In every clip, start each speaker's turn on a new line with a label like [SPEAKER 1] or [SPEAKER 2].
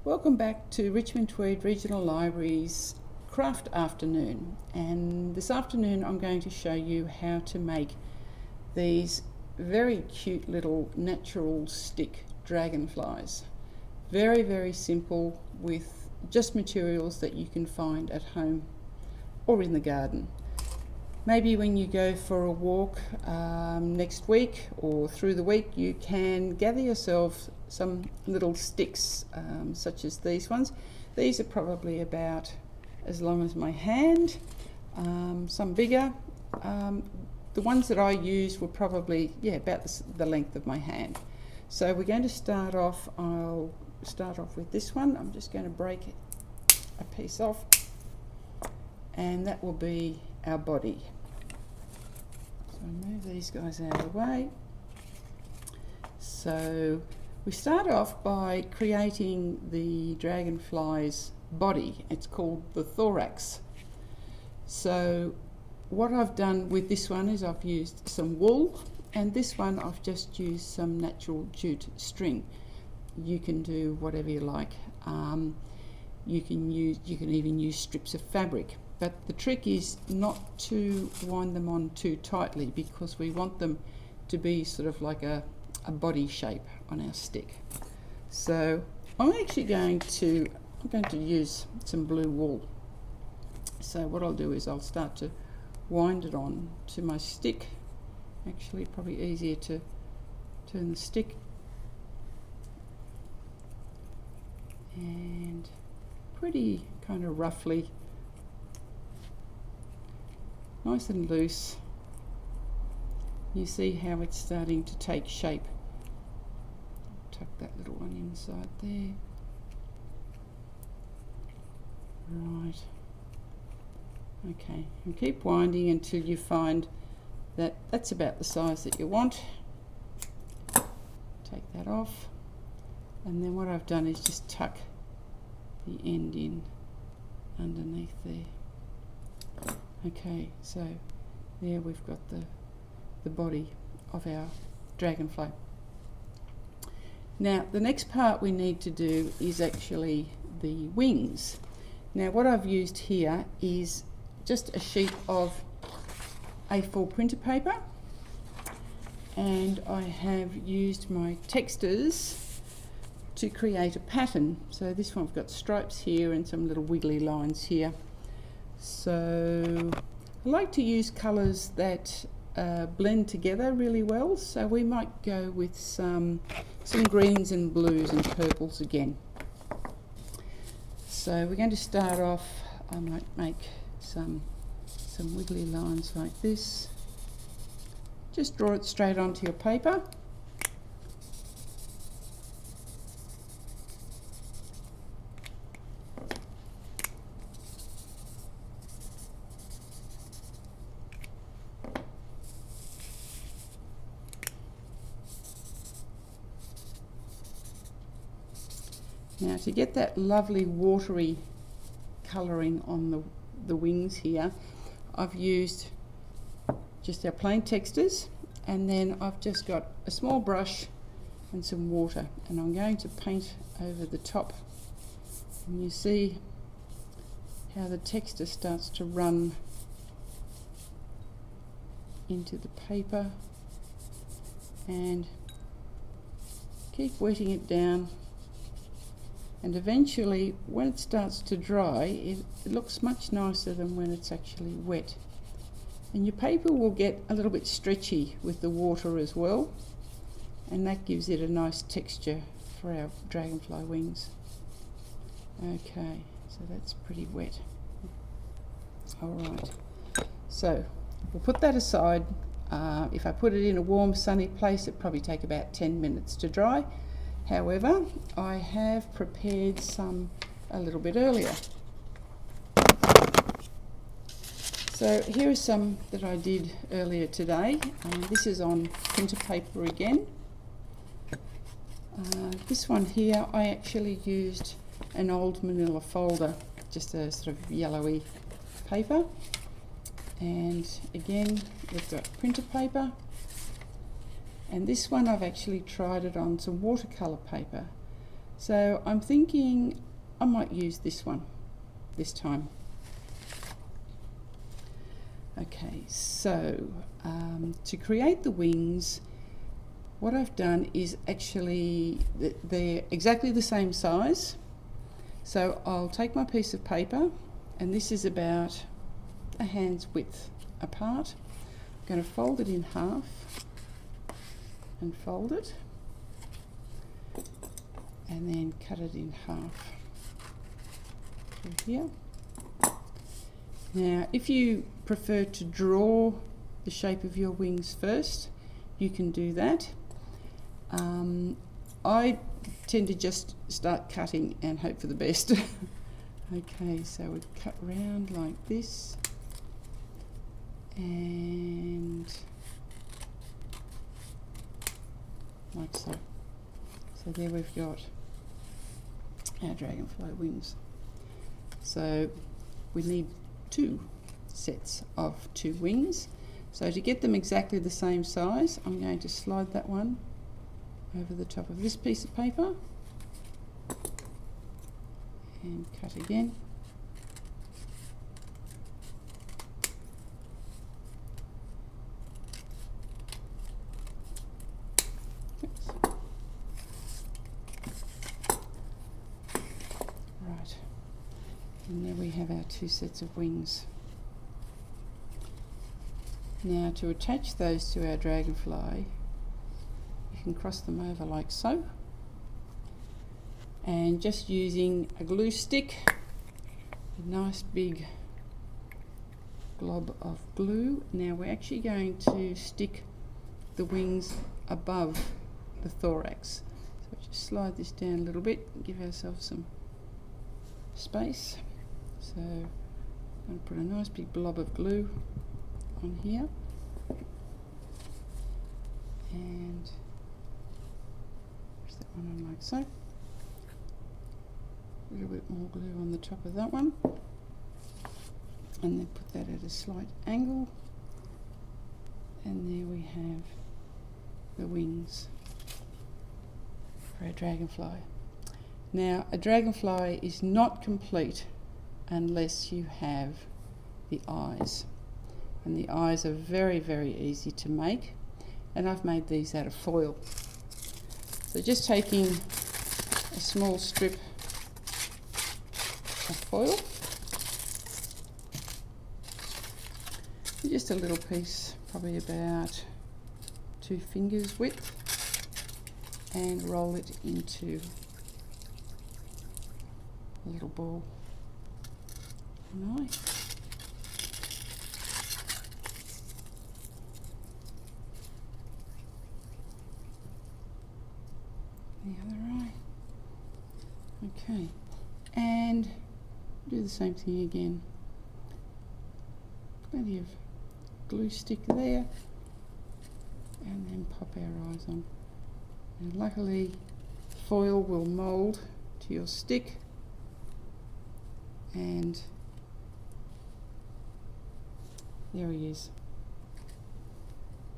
[SPEAKER 1] Welcome back to Richmond Tweed Regional Library's craft afternoon, and this afternoon I'm going to show you how to make these very cute little natural stick dragonflies. Very, very simple, with just materials that you can find at home or in the garden. Maybe when you go for a walk next week or through the week, you can gather yourself some little sticks such as these ones. These are probably about as long as my hand, some bigger. The ones that I used were probably about the length of my hand. So we're going to start off, I'll start off with this one. I'm just going to break a piece off, and that will be our body. So move these guys out of the way. So we start off by creating the dragonfly's body. It's called the thorax. So what I've done with this one is I've used some wool, and this one I've just used some natural jute string. You can do whatever you like. You can even use strips of fabric. But the trick is not to wind them on too tightly, because we want them to be sort of like a body shape on our stick. So I'm actually going to use some blue wool. So what I'll do is I'll start to wind it on to my stick. Actually, probably easier to turn the stick, and pretty kind of roughly, nice and loose. You see how it's starting to take shape. Tuck that little one inside there. Right. Okay, and keep winding until you find that that's about the size that you want. Take that off, and then what I've done is just tuck the end in underneath there. Okay, so there we've got the body of our dragonfly. Now the next part we need to do is actually the wings. Now what I've used here is just a sheet of A4 printer paper, and I have used my textures to create a pattern. So this one I've got stripes here and some little wiggly lines here. So I like to use colours that blend together really well, so we might go with some greens and blues and purples again. So we're going to start off, I might make some wiggly lines like this. Just draw it straight onto your paper. Now to get that lovely watery colouring on the wings here, I've used just our plain textures, and then I've just got a small brush and some water, and I'm going to paint over the top. And you see how the texture starts to run into the paper, and keep wetting it down. And eventually, when it starts to dry, it looks much nicer than when it's actually wet. And your paper will get a little bit stretchy with the water as well, and that gives it a nice texture for our dragonfly wings. Okay, so that's pretty wet. Alright, so we'll put that aside. If I put it in a warm, sunny place, it'd probably take about 10 minutes to dry. However, I have prepared some a little bit earlier. So here are some that I did earlier today. This is on printer paper again. This one here, I actually used an old manila folder, just a sort of yellowy paper. And again, we've got printer paper. And this one I've actually tried it on some watercolour paper. So I'm thinking I might use this one this time. Okay, so to create the wings, what I've done is actually, they're exactly the same size. So I'll take my piece of paper, and this is about a hand's width apart. I'm going to fold it in half and fold it, and then cut it in half through here. Now, if you prefer to draw the shape of your wings first, you can do that. I tend to just start cutting and hope for the best. Okay, so we cut round like this, and like so. So there we've got our dragonfly wings. So we need 2 sets of 2 wings. So to get them exactly the same size, I'm going to slide that one over the top of this piece of paper and cut again. Oops. Right, and there we have our 2 sets of wings. Now, to attach those to our dragonfly, you can cross them over like so, and just using a glue stick, a nice big glob of glue. Now we're actually going to stick the wings above the thorax. So just slide this down a little bit and give ourselves some space. So I'm going to put a nice big blob of glue on here, and push that one on like so. A little bit more glue on the top of that one, and then put that at a slight angle, and there we have the wings for a dragonfly. Now, a dragonfly is not complete unless you have the eyes. And the eyes are very, very easy to make, and I've made these out of foil. So just taking a small strip of foil, just a little piece, probably about 2 fingers width, and roll it into a little ball. Nice. The other eye. Okay, and do the same thing again. Plenty of glue stick there, and then pop our eyes on. And luckily, foil will mould to your stick, and there he is,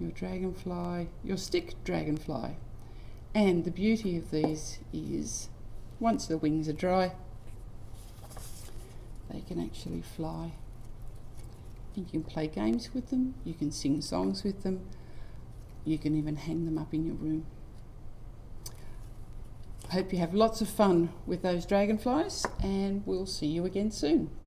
[SPEAKER 1] your dragonfly, your stick dragonfly. And the beauty of these is, once the wings are dry, they can actually fly. You can play games with them, you can sing songs with them, you can even hang them up in your room. I hope you have lots of fun with those dragonflies, and we'll see you again soon.